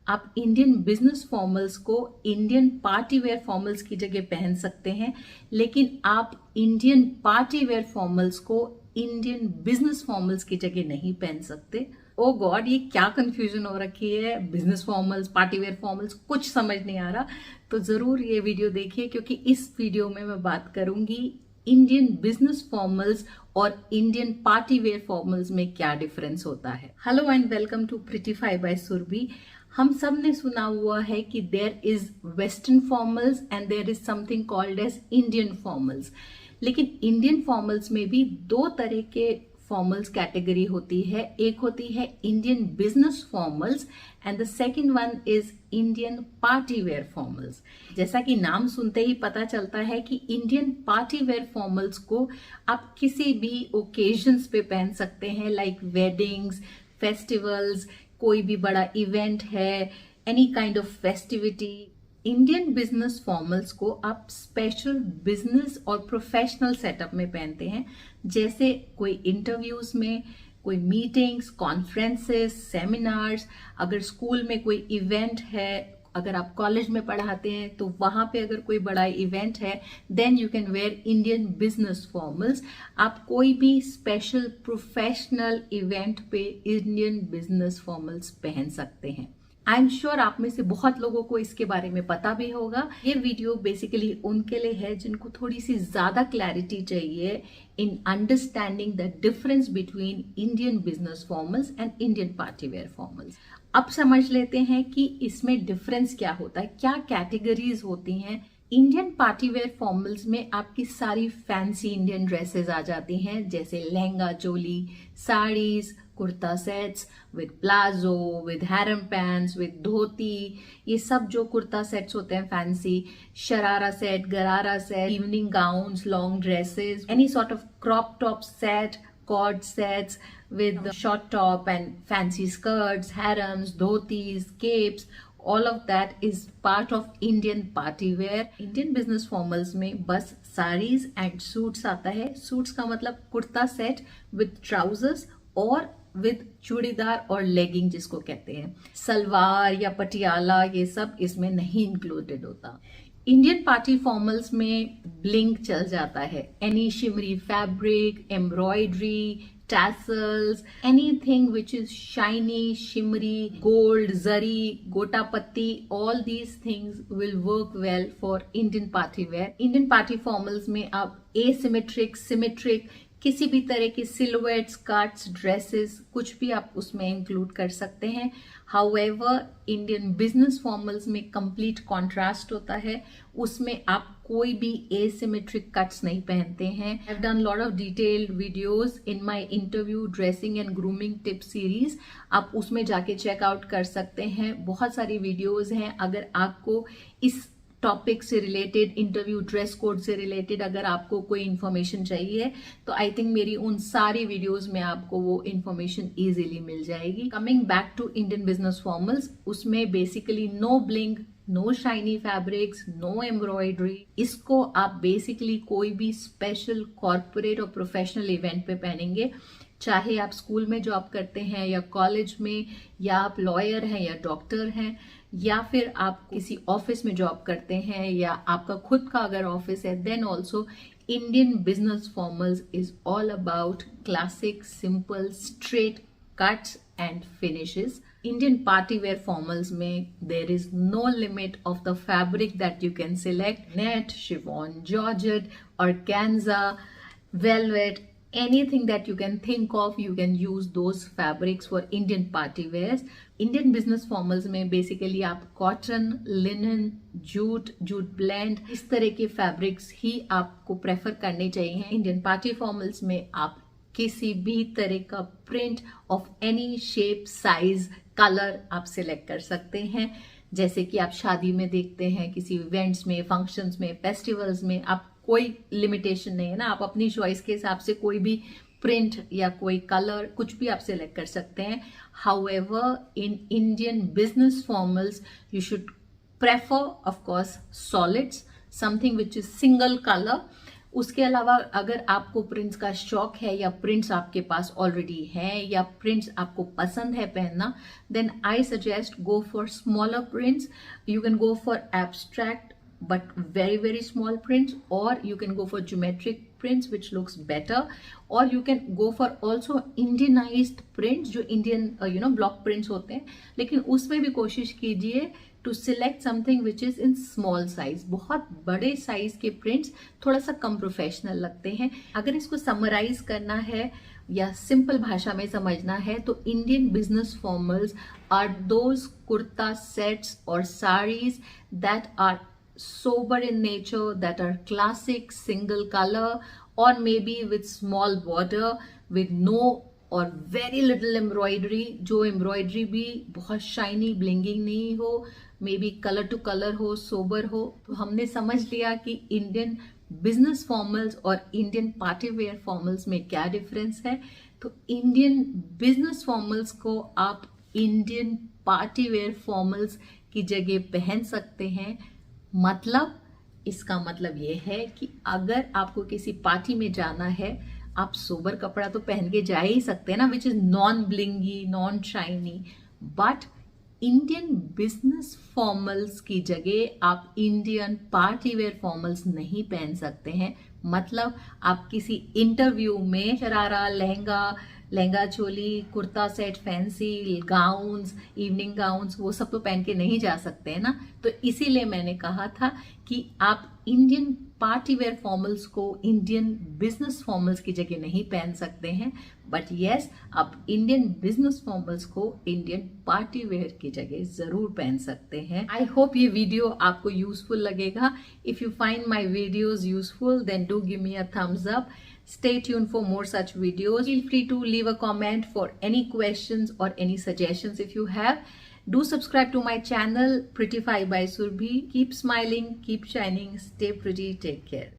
आप Indian business formals को Indian party wear formals की जगह पहन सकते हैं, लेकिन आप इंडियन पार्टी वेयर फॉर्मल्स को इंडियन बिजनेस फॉर्मल्स की जगह नहीं पहन सकते। ओ गॉड, ये क्या कंफ्यूजन हो रखी है, business formals party wear formals, कुछ समझ नहीं आ रहा। तो जरूर ये वीडियो देखिए, क्योंकि इस वीडियो में मैं बात करूंगी इंडियन बिजनेस फॉर्मल्स और इंडियन पार्टी वेयर फॉर्मल्स में क्या डिफरेंस होता है। Hello and welcome to Prettify by Surabhi. हम सब ने सुना हुआ है कि there is western formals and there is something called as Indian formals. लेकिन इंडियन फॉर्मल्स में भी दो तरह के फॉर्मल्स कैटेगरी होती है। एक होती है Indian business formals and the second one is Indian party wear formals. जैसा कि नाम सुनते ही पता चलता है कि इंडियन पार्टी वेयर फॉर्मल्स को आप किसी भी ओकेजन्स पे पहन सकते हैं, लाइक वेडिंग्स, फेस्टिवल्स, कोई भी बड़ा इवेंट है, any kind of festivity. Indian business formals को आप स्पेशल बिजनेस और प्रोफेशनल सेटअप में पहनते हैं, जैसे कोई इंटरव्यूज में, कोई मीटिंग्स, कॉन्फ्रेंसेस, सेमिनार्स, अगर स्कूल में कोई इवेंट है, अगर आप कॉलेज में पढ़ाते हैं तो वहां पे अगर कोई बड़ा इवेंट है, then you can wear Indian business formals. आप कोई भी स्पेशल प्रोफेशनल इवेंट पे इंडियन बिजनेस फॉर्मल्स पहन सकते हैं। आई एम श्योर आप में से बहुत लोगों को इसके बारे में पता भी होगा। ये वीडियो बेसिकली उनके लिए है जिनको थोड़ी सी ज्यादा क्लैरिटी चाहिए in understanding the difference between Indian business formals and Indian party wear formals. अब समझ लेते हैं कि इसमें डिफरेंस क्या होता है, क्या कैटेगरीज होती हैं। इंडियन पार्टी वेयर फॉर्मल्स में आपकी सारी फैंसी इंडियन ड्रेसेस आ जाती हैं, जैसे lehenga choli, saris, kurta sets with palazzo, with harem pants, with dhoti. ये सब जो कुर्ता सेट्स होते हैं fancy, sharara set, gharara set, evening gowns, long dresses, any sort of crop top set, cord sets with short top and fancy skirts, harems, dhotis, capes, all of that is part of Indian party wear. Indian business formals में बस sarees and suits आता है। suits का मतलब kurta set with trousers और with churidar और lagging जिसको कहते हैं। सलवार या पटियाला ये सब इसमें नहीं इंक्लूडेड होता। इंडियन पार्टी फॉर्मल्स में ब्लिंक चल जाता है, any shimmery fabric, embroidery, tassels, anything which is shiny, shimmery, gold, zari, gota patti, all these things will work well for Indian party wear. Indian party formals में आप एसिमेट्रिक, सिमेट्रिक, किसी भी तरह की सिलुएट्स, कट्स, ड्रेसेस, कुछ भी आप उसमें इंक्लूड कर सकते हैं। हाउएवर इंडियन बिजनेस फॉर्मल्स में कंप्लीट कॉन्ट्रास्ट होता है, उसमें आप कोई भी एसिमेट्रिक कट्स नहीं पहनते हैं। I have done lot of detailed videos in my interview dressing and grooming tip series, आप उसमें जाके चेकआउट कर सकते हैं। बहुत सारी वीडियोस हैं। अगर आपको इस टॉपिक से रिलेटेड, इंटरव्यू ड्रेस कोड से रिलेटेड अगर आपको कोई इन्फॉर्मेशन चाहिए तो आई थिंक मेरी उन सारी वीडियोस में आपको वो इन्फॉर्मेशन इजीली मिल जाएगी। Coming back to Indian business formals, उसमें basically no blink, no shiny fabrics, no embroidery. इसको आप बेसिकली कोई भी स्पेशल कॉर्पोरेट और प्रोफेशनल इवेंट पे पहनेंगे, चाहे आप स्कूल में जॉब करते हैं या कॉलेज में, या आप लॉयर हैं या डॉक्टर हैं, या फिर आप किसी ऑफिस में जॉब करते हैं, या आपका खुद का अगर ऑफिस है, then also Indian business formals is all about classic, simple, straight cuts and finishes. Indian party wear formals में there is no limit of the fabric that you can select. Net, chiffon, georgette, organza, velvet, anything that you can think of, you can use those fabrics for Indian party wears. Indian business formals में basically आप cotton, linen, jute blend, इस तरह के fabrics ही आपको prefer करने चाहिए। Indian party formals में आप किसी भी तरह का print of any shape, size, color आप select कर सकते हैं। जैसे कि आप शादी में देखते हैं, किसी इवेंट्स में, फंक्शंस में, फेस्टिवल्स में, आप कोई लिमिटेशन नहीं है ना, आप अपनी चॉइस के हिसाब से कोई भी प्रिंट या कोई कलर कुछ भी आप सिलेक्ट कर सकते हैं। However in Indian business formals you should prefer of course solids, something which is single colour. उसके अलावा अगर आपको प्रिंट्स का शौक है या प्रिंट्स आपके पास ऑलरेडी है या प्रिंट्स आपको पसंद है पहनना, then I suggest go for smaller prints. You can go for abstract but very small prints, or you can go for geometric prints which looks better, or you can go for also Indianized prints जो Indian block prints होते हैं, लेकिन उसमें भी कोशिश कीजिए to select something which is in small size. बहुत बड़े साइज के prints थोड़ा सा कम प्रोफेशनल लगते हैं. अगर इसको समराइज करना है या सिंपल भाषा में समझना है तो Indian business formals are those kurta sets और saris that are sober in nature, that are classic single color or maybe with small border with no or very little embroidery, जो embroidery भी बहुत shiny blinging नहीं हो, maybe color to color हो, sober हो. तो हमने समझ लिया कि इंडियन बिजनेस फॉर्मल्स और इंडियन पार्टी वेयर फॉर्मल्स में क्या डिफरेंस है. तो इंडियन बिजनेस फॉर्मल्स को आप इंडियन पार्टी वेयर फॉर्मल्स की जगह पहन सकते हैं. मतलब इसका मतलब ये है कि अगर आपको किसी पार्टी में जाना है, आप सोबर कपड़ा तो पहन के जा ही सकते हैं ना, which is non blingy, non shiny. But Indian business formals की जगह आप इंडियन पार्टी वेयर फॉर्मल्स नहीं पहन सकते हैं. मतलब आप किसी इंटरव्यू में sharara, lehenga choli, kurta set, fancy gowns, evening gowns, वो सब तो पहन के नहीं जा सकते हैं ना. तो इसीलिए मैंने कहा था कि आप इंडियन पार्टी वेयर फॉर्मल्स को इंडियन बिजनेस फॉर्मल्स की जगह नहीं पहन सकते हैं. बट येस, आप इंडियन बिजनेस फॉर्मल्स को इंडियन पार्टी वेयर की जगह जरूर पहन सकते हैं. आई होप ये वीडियो आपको यूजफुल लगेगा. If you find my videos useful then do give me a thumbs up. Stay tuned for more such videos. Feel free to leave a comment for any questions or any suggestions if you have. Do subscribe to my channel, Prettify by Surbhi. Keep smiling, keep shining, stay pretty, take care.